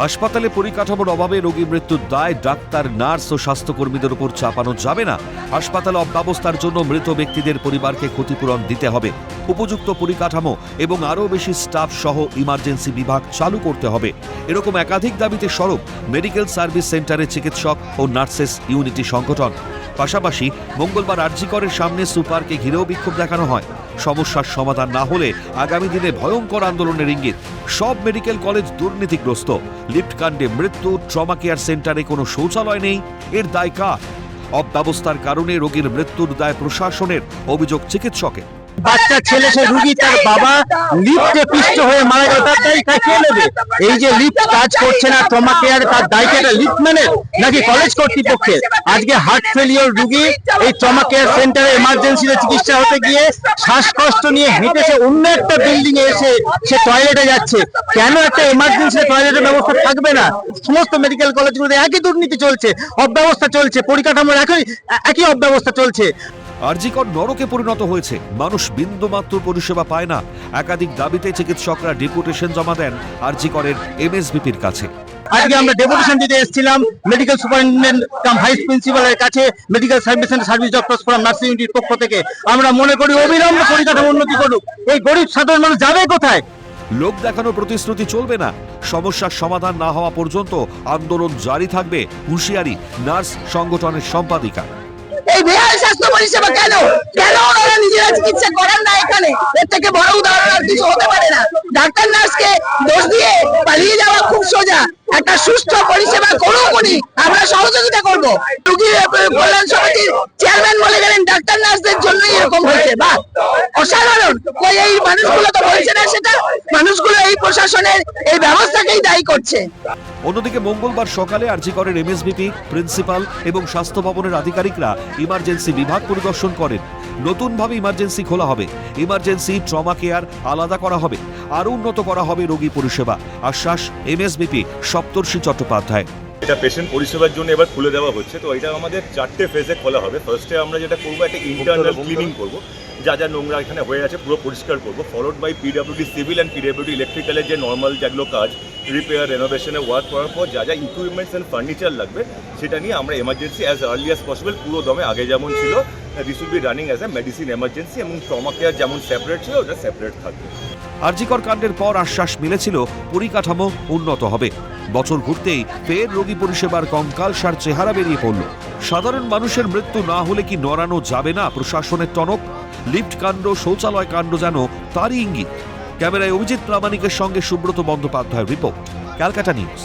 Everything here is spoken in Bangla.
হাসপাতালে পরিকাঠামোর অভাবে রোগী মৃত্যুর দায় ডাক্তার, নার্স ও স্বাস্থ্যকর্মীদের উপর চাপানো যাবে না। হাসপাতালে অব্যবস্থার জন্য মৃত ব্যক্তিদের পরিবারকে ক্ষতিপূরণ দিতে হবে। উপযুক্ত পরিকাঠামো এবং আরও বেশি স্টাফ সহ ইমার্জেন্সি বিভাগ চালু করতে হবে। এরকম একাধিক দাবিতে সরব মেডিকেল সার্ভিস সেন্টারের চিকিৎসক ও নার্সেস ইউনিটি সংগঠন। পাশাপাশি মঙ্গলবার আরজি করের সামনে সুপারকে ঘিরেও বিক্ষোভ দেখানো হয়। সমস্যার সমাধান না হলে আগামী দিনে ভয়ঙ্কর আন্দোলনের ইঙ্গিত। সব মেডিকেল কলেজ দুর্নীতিগ্রস্ত, লিফট কাণ্ডে মৃত্যু, ট্রমা কেয়ার সেন্টারে কোনো শৌচালয় নেই, এর দায় কার? অব্যবস্থার কারণে রোগীর মৃত্যুর দায় প্রশাসনের, অভিযোগ চিকিৎসকের। বাচ্চা ছেলে সে রুগী, তার বাবা লিফটে পিষ্ট হয়ে মারা গেল, তার দায়টা কে নেবে? এই যে লিফট কাজ করছে না ট্রমা কেয়ারে, তার দায়টা লিফটম্যানের নাকি কলেজ কর্তৃপক্ষের? আজকে হার্ট ফেলিওর রুগী এই ট্রমা কেয়ার সেন্টারে এমার্জেন্সিতে চিকিৎসা হতে গিয়ে শ্বাসকষ্ট নিয়ে হেঁটে সে অন্য একটা বিল্ডিং এ এসে সে টয়লেটে যাচ্ছে। কেন একটা এমার্জেন্সি টয়লেটের ব্যবস্থা থাকবে না? সমস্ত মেডিকেল কলেজগুলোতে একই দুর্নীতি চলছে, অব্যবস্থা চলছে, পরিকাঠামোর একই অব্যবস্থা চলছে। আরজি কর নরকে পরিণত হয়েছে, মানুষ বিন্দুমাত্র পরিষেবা পায় না। একাধিক দাবিতে চিকিৎসকরা ডেপুটেশন জমা দেন আরজি করের এমএসবিপির কাছে। আজকে আমরা ডেপুটেশন দিতে এসেছিলাম মেডিকেল সুপারিনটেন্ডেন্ট কাম ভাইস প্রিন্সিপালের কাছে, medical service and service doctors forum nursing ইউনিটির পক্ষ থেকে। আমরা মনে করি অবিলম্বে পরিকাঠামো উন্নতি করুক। এই গরিব সাধারণ মানুষ যাবে কোথায়? লোক দেখানো প্রতিশ্রুতি চলবে না। সমস্যার সমাধান না হওয়া পর্যন্ত আন্দোলন জারি থাকবে, হুঁশিয়ারি নার্স সংগঠনের সম্পাদিকা। এই বেহাল স্বাস্থ্য পরিষেবা কেন কেন ওনারা নিজেরা চিকিৎসা করেন না? এখানে এর থেকে বড় উদাহরণ আর কিছু হতে পারে না। ডাক্তার নার্সকে দোষ দিয়ে পালিয়ে যাওয়া খুব সোজা। একটা সুস্থ পরিষেবা করুক উনি, আমরা সহযোগিতা করব। রোগী কল্যাণ সমিতির চেয়ারম্যান বলে গেলেন ডাক্তার নার্সদের জন্যই এরকম হয়েছে। বাহ, অসাধারণ। কই এই মানুষগুলো তো বলছে না সেটা। মানুষগুলো এই প্রশাসনের এই ব্যবস্থাকেই দায়ী করছে। অন্যদিকে মঙ্গলবার সকালে আরজি করের এমএসবিপি, প্রিন্সিপাল এবং স্বাস্থ্য ভবনের আধিকারিকরা ইমার্জেন্সি বিভাগ পরিদর্শন করেন। নতুনভাবে ইমার্জেন্সি খোলা হবে, ইমার্জেন্সি ট্রমা কেয়ার আলাদা করা হবে, আরও উন্নত করা হবে রোগী পরিষেবা। আশ্বাস এমএসবিপি সপ্তর্ষি চট্টোপাধ্যায়। এটা পেশেন্ট পরিষেবার জন্য এবার খুলে দেওয়া হচ্ছে। তো এটা আমাদের 4টে ফেজে খোলা হবে। ফার্স্টে আমরা যেটা করবো, একটা ইন্টারনাল ক্লিনিং করব, যা যা নোংরা এখানে হয়ে আছে পুরো পরিষ্কার করবো। Followed by PWD civil and PWD ইলেকট্রিক্যালের যে নর্মাল যেগুলো কাজ, রিপেয়ার, রেনোভেশনে ওয়ার্ক করার পর যা যা ইকুইপমেন্টস অ্যান্ড ফার্নিচার লাগবে সেটা নিয়ে আমরা emergency as early as possible পুরো দমে আগে যেমন ছিল this will be running as a medicine emergency, এবং ট্রমা কেয়ার যেমন সেপারেট ছিল ওটা সেপারেট থাকবে। আরজিকর কাণ্ডের পর আশ্বাস মিলেছিল পরিকাঠামো উন্নত হবে। বছর ঘুরতেই ফের রোগী পরিষেবার কঙ্কালসার চেহারা বেরিয়ে পড়ল। সাধারণ মানুষের মৃত্যু না হলে কি নড়ানো যাবে না প্রশাসনের টনক? লিফট কাণ্ড, শৌচালয় কাণ্ড যেন তারই ইঙ্গিত। ক্যামেরায় অভিজিৎ প্রামাণিকের সঙ্গে সুব্রত বন্দ্যোপাধ্যায়ের রিপোর্ট, ক্যালকাটা নিউজ।